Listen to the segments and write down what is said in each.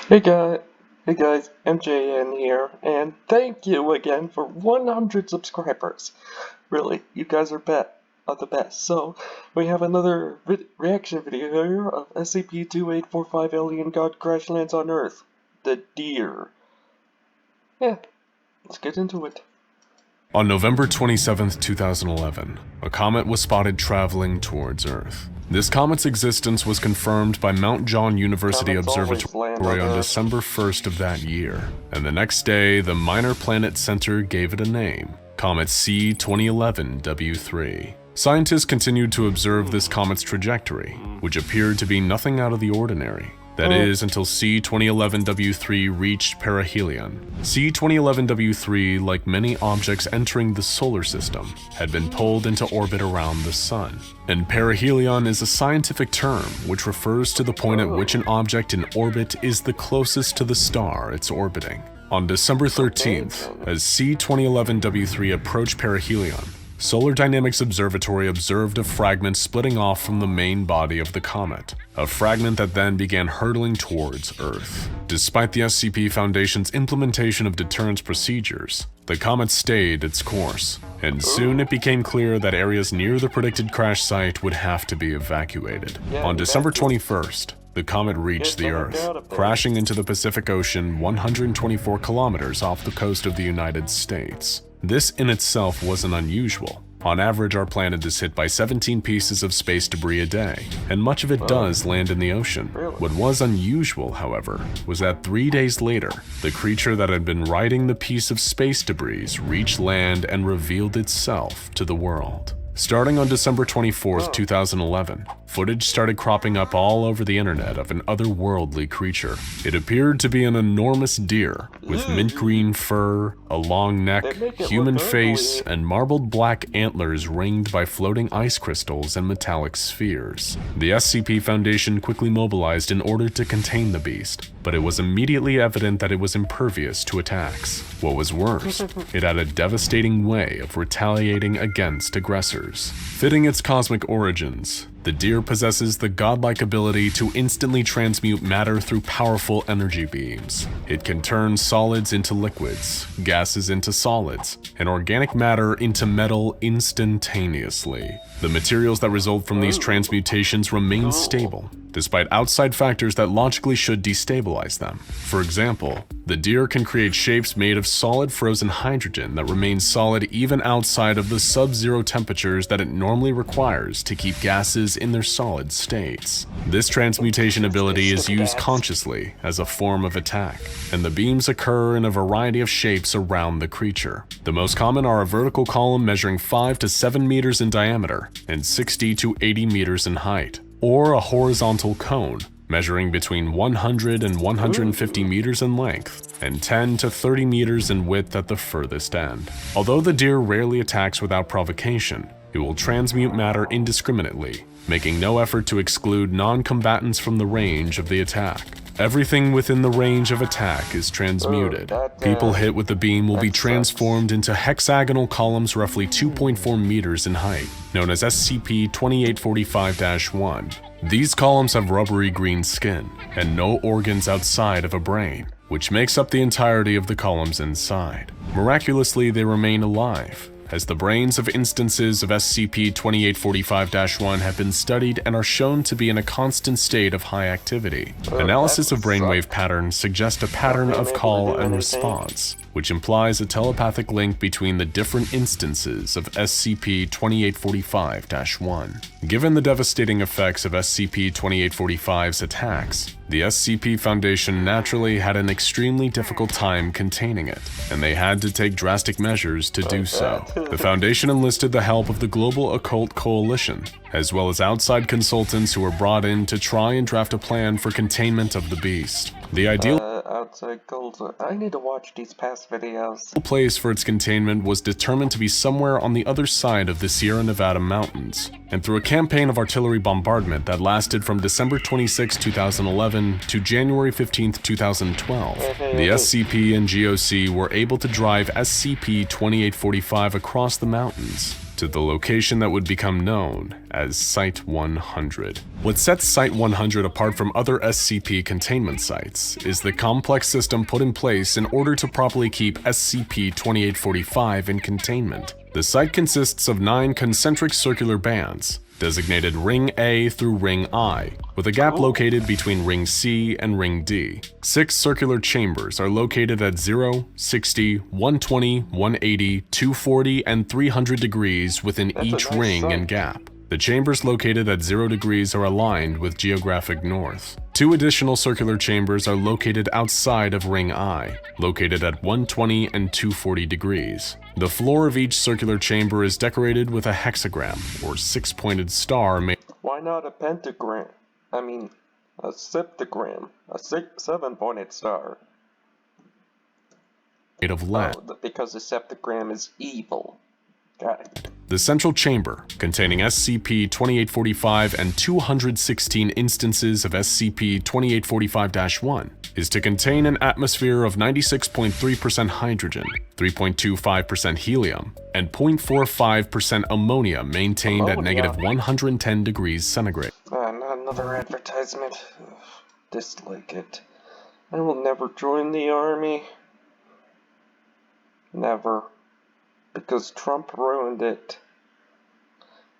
Hey guys, MJN here, and thank you again for 100 subscribers. Really, you guys are the best. So, we have another reaction video here of SCP-2845 Alien God Crash Lands on Earth. The Deer. Yeah, let's get into it. On November 27, 2011, a comet was spotted traveling towards Earth. This comet's existence was confirmed by Mount John University Observatory on December 1st of that year, and the next day, the Minor Planet Center gave it a name, Comet C-2011-W3. Scientists continued to observe this comet's trajectory, which appeared to be nothing out of the ordinary. That is, until C-2011-W3 reached perihelion. C-2011-W3, like many objects entering the solar system, had been pulled into orbit around the Sun. And perihelion is a scientific term which refers to the point at which an object in orbit is the closest to the star it's orbiting. On December 13th, as C-2011-W3 approached perihelion, Solar Dynamics Observatory observed a fragment splitting off from the main body of the comet, a fragment that then began hurtling towards Earth. Despite the SCP Foundation's implementation of deterrence procedures, the comet stayed its course, and soon it became clear that areas near the predicted crash site would have to be evacuated. On December 21st, the comet reached the Earth, crashing into the Pacific Ocean 124 kilometers off the coast of the United States. This in itself wasn't unusual. On average, our planet is hit by 17 pieces of space debris a day, and much of it does land in the ocean. What was unusual, however, was that 3 days later, the creature that had been riding the piece of space debris reached land and revealed itself to the world. Starting on December 24, 2011, footage started cropping up all over the internet of an otherworldly creature. It appeared to be an enormous deer, with mint green fur, a long neck, human face, and marbled black antlers ringed by floating ice crystals and metallic spheres. The SCP Foundation quickly mobilized in order to contain the beast, but it was immediately evident that it was impervious to attacks. What was worse, it had a devastating way of retaliating against aggressors. Fitting its cosmic origins, the deer possesses the godlike ability to instantly transmute matter through powerful energy beams. It can turn solids into liquids, gases into solids, and organic matter into metal instantaneously. The materials that result from these transmutations remain stable, despite outside factors that logically should destabilize them. For example, the deer can create shapes made of solid frozen hydrogen that remain solid even outside of the sub-zero temperatures that it normally requires to keep gases in their solid states. This transmutation ability is used consciously as a form of attack, and the beams occur in a variety of shapes around the creature. The most common are a vertical column measuring 5 to 7 meters in diameter and 60 to 80 meters in height, or a horizontal cone measuring between 100 and 150 meters in length and 10 to 30 meters in width at the furthest end. Although the deer rarely attacks without provocation, it will transmute matter indiscriminately, making no effort to exclude non-combatants from the range of the attack. Everything within the range of attack is transmuted. People hit with the beam will be transformed into hexagonal columns roughly 2.4 meters in height, known as SCP-2845-1. These columns have rubbery green skin and no organs outside of a brain, which makes up the entirety of the columns inside. Miraculously, they remain alive, as the brains of instances of SCP-2845-1 have been studied and are shown to be in a constant state of high activity. Analysis of brainwave patterns suggests a pattern of call and response, which implies a telepathic link between the different instances of SCP-2845-1. Given the devastating effects of SCP-2845's attacks, the SCP Foundation naturally had an extremely difficult time containing it, and they had to take drastic measures to do so. The Foundation enlisted the help of the Global Occult Coalition, as well as outside consultants who were brought in to try and draft a plan for containment of the beast. The ideal I need to watch these past videos. place for its containment was determined to be somewhere on the other side of the Sierra Nevada mountains, and through a campaign of artillery bombardment that lasted from December 26, 2011 to January 15, 2012, the SCP and GOC were able to drive SCP-2845 across the mountains to the location that would become known as Site-100. What sets Site-100 apart from other SCP containment sites is the complex system put in place in order to properly keep SCP-2845 in containment. The site consists of 9 concentric circular bands, designated Ring A through Ring I, with a gap located between Ring C and Ring D. 6 circular chambers are located at 0, 60, 120, 180, 240, and 300 degrees within each ring and gap. The chambers located at 0 degrees are aligned with geographic north. 2 additional circular chambers are located outside of Ring I, located at 120 and 240 degrees. The floor of each circular chamber is decorated with a hexagram, or 6-pointed star made. Why not a pentagram? I mean, a septagram, a 7-pointed star. Made of lead. Oh, because the septagram is evil. Got it. The central chamber, containing SCP-2845 and 216 instances of SCP-2845-1, is to contain an atmosphere of 96.3% hydrogen, 3.25% helium, and 0.45% ammonia maintained at negative 110 degrees centigrade. Not another advertisement. Ugh, dislike it. I will never join the army. Never. Because Trump ruined it.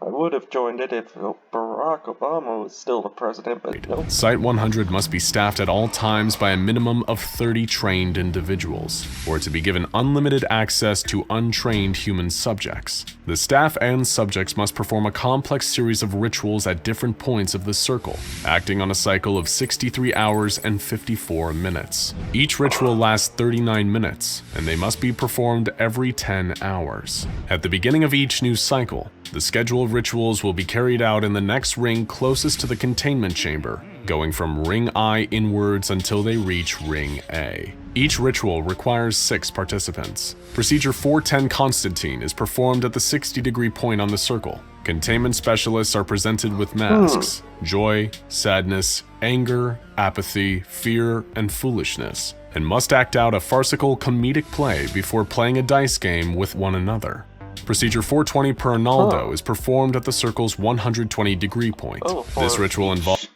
I would have joined it if Barack Obama was still the president, but nope. Site-100 must be staffed at all times by a minimum of 30 trained individuals, or to be given unlimited access to untrained human subjects. The staff and subjects must perform a complex series of rituals at different points of the circle, acting on a cycle of 63 hours and 54 minutes. Each ritual lasts 39 minutes, and they must be performed every 10 hours. At the beginning of each new cycle, the schedule of rituals will be carried out in the next ring closest to the containment chamber, going from Ring I inwards until they reach Ring A. Each ritual requires 6 participants. Procedure 410 Constantine is performed at the 60-degree point on the circle. Containment specialists are presented with masks: joy, sadness, anger, apathy, fear, and foolishness, and must act out a farcical comedic play before playing a dice game with one another. Procedure 420 per Arnaldo is performed at the circle's 120-degree point. This ritual involves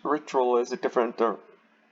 a different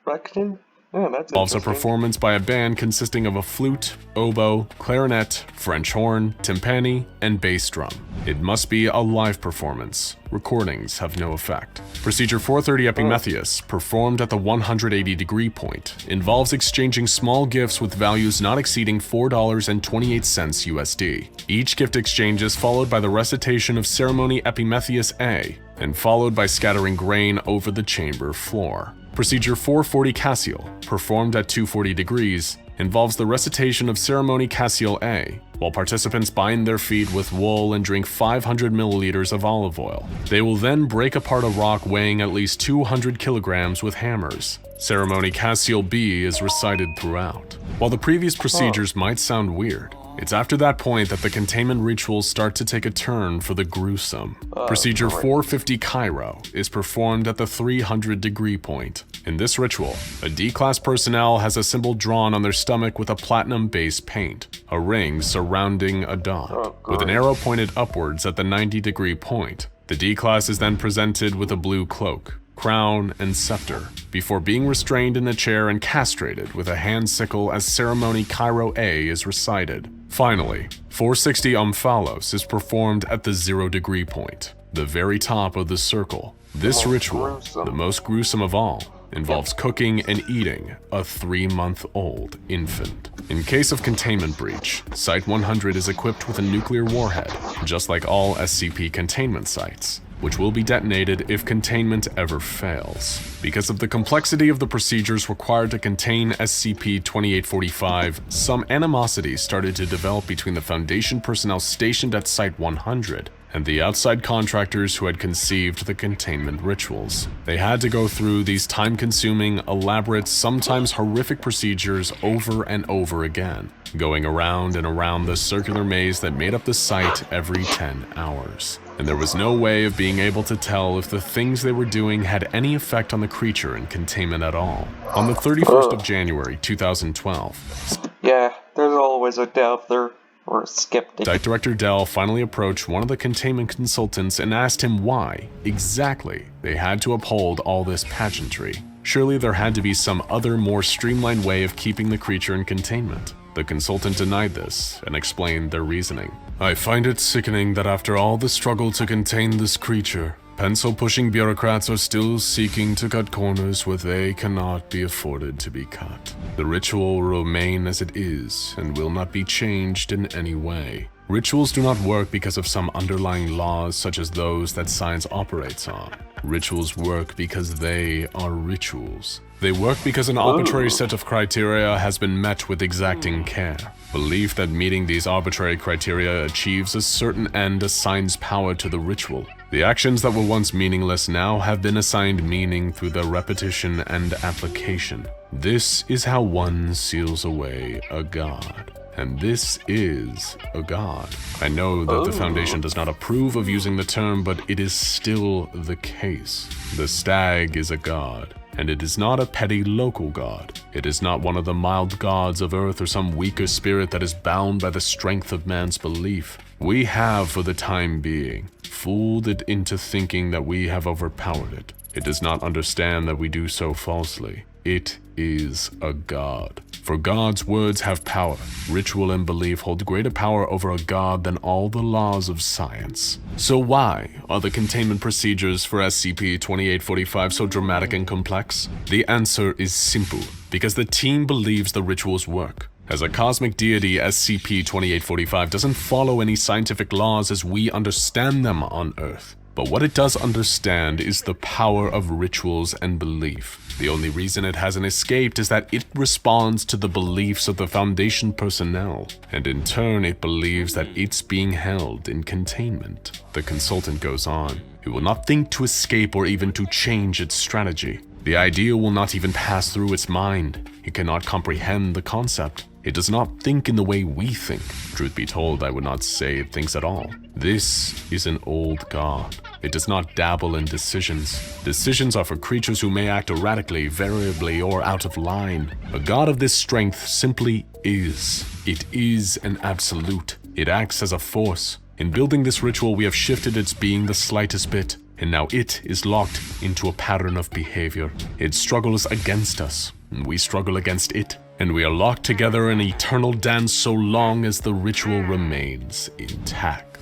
direction? Yeah, that's involves a performance by a band consisting of a flute, oboe, clarinet, French horn, timpani, and bass drum. It must be a live performance. Recordings have no effect. Procedure 430 Epimetheus, performed at the 180-degree point, involves exchanging small gifts with values not exceeding $4.28 USD. Each gift exchange is followed by the recitation of Ceremony Epimetheus A, and followed by scattering grain over the chamber floor. Procedure 440 Cassiel, performed at 240 degrees, involves the recitation of Ceremony Cassiel A, while participants bind their feet with wool and drink 500 milliliters of olive oil. They will then break apart a rock weighing at least 200 kilograms with hammers. Ceremony Cassiel B is recited throughout. While the previous procedures might sound weird, it's after that point that the containment rituals start to take a turn for the gruesome. Procedure 450 Cairo is performed at the 300-degree point. In this ritual, a D-class personnel has a symbol drawn on their stomach with a platinum base paint, a ring surrounding a dot, with an arrow pointed upwards at the 90-degree point. The D-class is then presented with a blue cloak, crown, and scepter, before being restrained in a chair and castrated with a hand sickle as Ceremony Cairo A is recited. Finally, 460 Omphalos is performed at the 0-degree point, the very top of the circle. This ritual, the most gruesome of all, involves cooking and eating a 3-month-old infant. In case of containment breach, Site-100 is equipped with a nuclear warhead, just like all SCP containment sites, which will be detonated if containment ever fails. Because of the complexity of the procedures required to contain SCP-2845, some animosity started to develop between the Foundation personnel stationed at Site-100 and the outside contractors who had conceived the containment rituals. They had to go through these time-consuming, elaborate, sometimes horrific procedures over and over again, going around and around the circular maze that made up the site every 10 hours. And there was no way of being able to tell if the things they were doing had any effect on the creature in containment at all. On the 31st of January 2012. Yeah, there's always a doubt they're or a skeptic. Site Director Dell finally approached one of the containment consultants and asked him why, exactly, they had to uphold all this pageantry. Surely there had to be some other, more streamlined way of keeping the creature in containment. The consultant denied this and explained their reasoning. I find it sickening that after all the struggle to contain this creature, pencil-pushing bureaucrats are still seeking to cut corners where they cannot be afforded to be cut. The ritual will remain as it is and will not be changed in any way. Rituals do not work because of some underlying laws such as those that science operates on. Rituals work because they are rituals. They work because an arbitrary set of criteria has been met with exacting care. Belief that meeting these arbitrary criteria achieves a certain end assigns power to the ritual. The actions that were once meaningless now have been assigned meaning through their repetition and application. This is how one seals away a god. And this is a god. I know that the Foundation does not approve of using the term, but it is still the case. The stag is a god, and it is not a petty local god. It is not one of the mild gods of Earth or some weaker spirit that is bound by the strength of man's belief. We have, for the time being, fooled it into thinking that we have overpowered it. It does not understand that we do so falsely. It is a god. For God's words have power. Ritual and belief hold greater power over a god than all the laws of science. So why are the containment procedures for SCP-2845 so dramatic and complex? The answer is simple, because the team believes the rituals work. As a cosmic deity, SCP-2845 doesn't follow any scientific laws as we understand them on Earth. But what it does understand is the power of rituals and belief. The only reason it hasn't escaped is that it responds to the beliefs of the Foundation personnel, and in turn it believes that it's being held in containment. The consultant goes on. It will not think to escape or even to change its strategy. The idea will not even pass through its mind. It cannot comprehend the concept. It does not think in the way we think. Truth be told, I would not say it thinks at all. This is an old god. It does not dabble in decisions. Decisions are for creatures who may act erratically, variably, or out of line. A god of this strength simply is. It is an absolute. It acts as a force. In building this ritual, we have shifted its being the slightest bit, and now it is locked into a pattern of behavior. It struggles against us, and we struggle against it. And we are locked together in eternal dance so long as the ritual remains intact.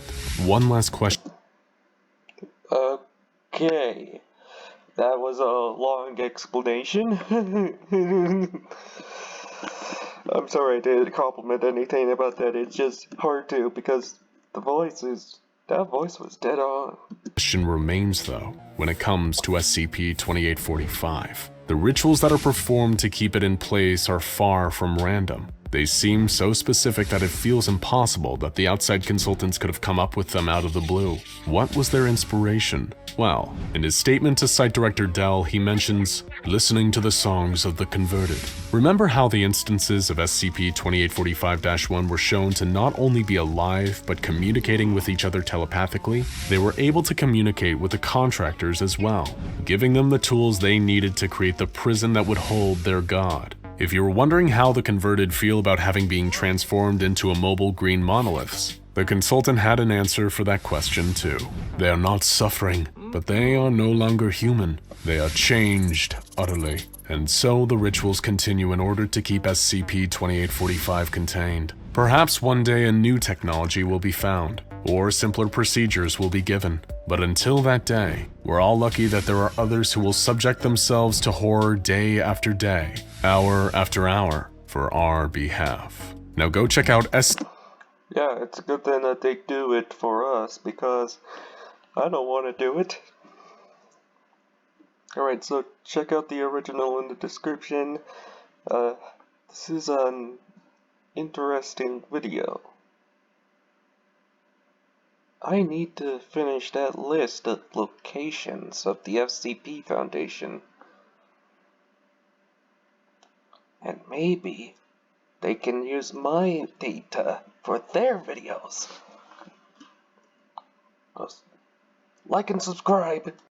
One last question. Okay. That was a long explanation. I'm sorry I didn't compliment anything about that. It's just hard to, because that voice was dead on. Question remains though, when it comes to SCP-2845. The rituals that are performed to keep it in place are far from random. They seem so specific that it feels impossible that the outside consultants could have come up with them out of the blue. What was their inspiration? Well, in his statement to Site Director Dell, he mentions listening to the songs of the converted. Remember how the instances of SCP-2845-1 were shown to not only be alive, but communicating with each other telepathically? They were able to communicate with the contractors as well, giving them the tools they needed to create the prison that would hold their god. If you were wondering how the converted feel about having been transformed into immobile green monoliths, the consultant had an answer for that question too. They are not suffering, but they are no longer human. They are changed utterly. And so the rituals continue in order to keep SCP-2845 contained. Perhaps one day a new technology will be found, or simpler procedures will be given. But until that day, we're all lucky that there are others who will subject themselves to horror day after day, hour after hour, for our behalf. Now go check out Yeah, it's a good thing that they do it for us, because I don't want to do it. Alright, so check out the original in the description. This is an interesting video. I need to finish that list of locations of the SCP Foundation. And maybe they can use my data for their videos. Like and subscribe.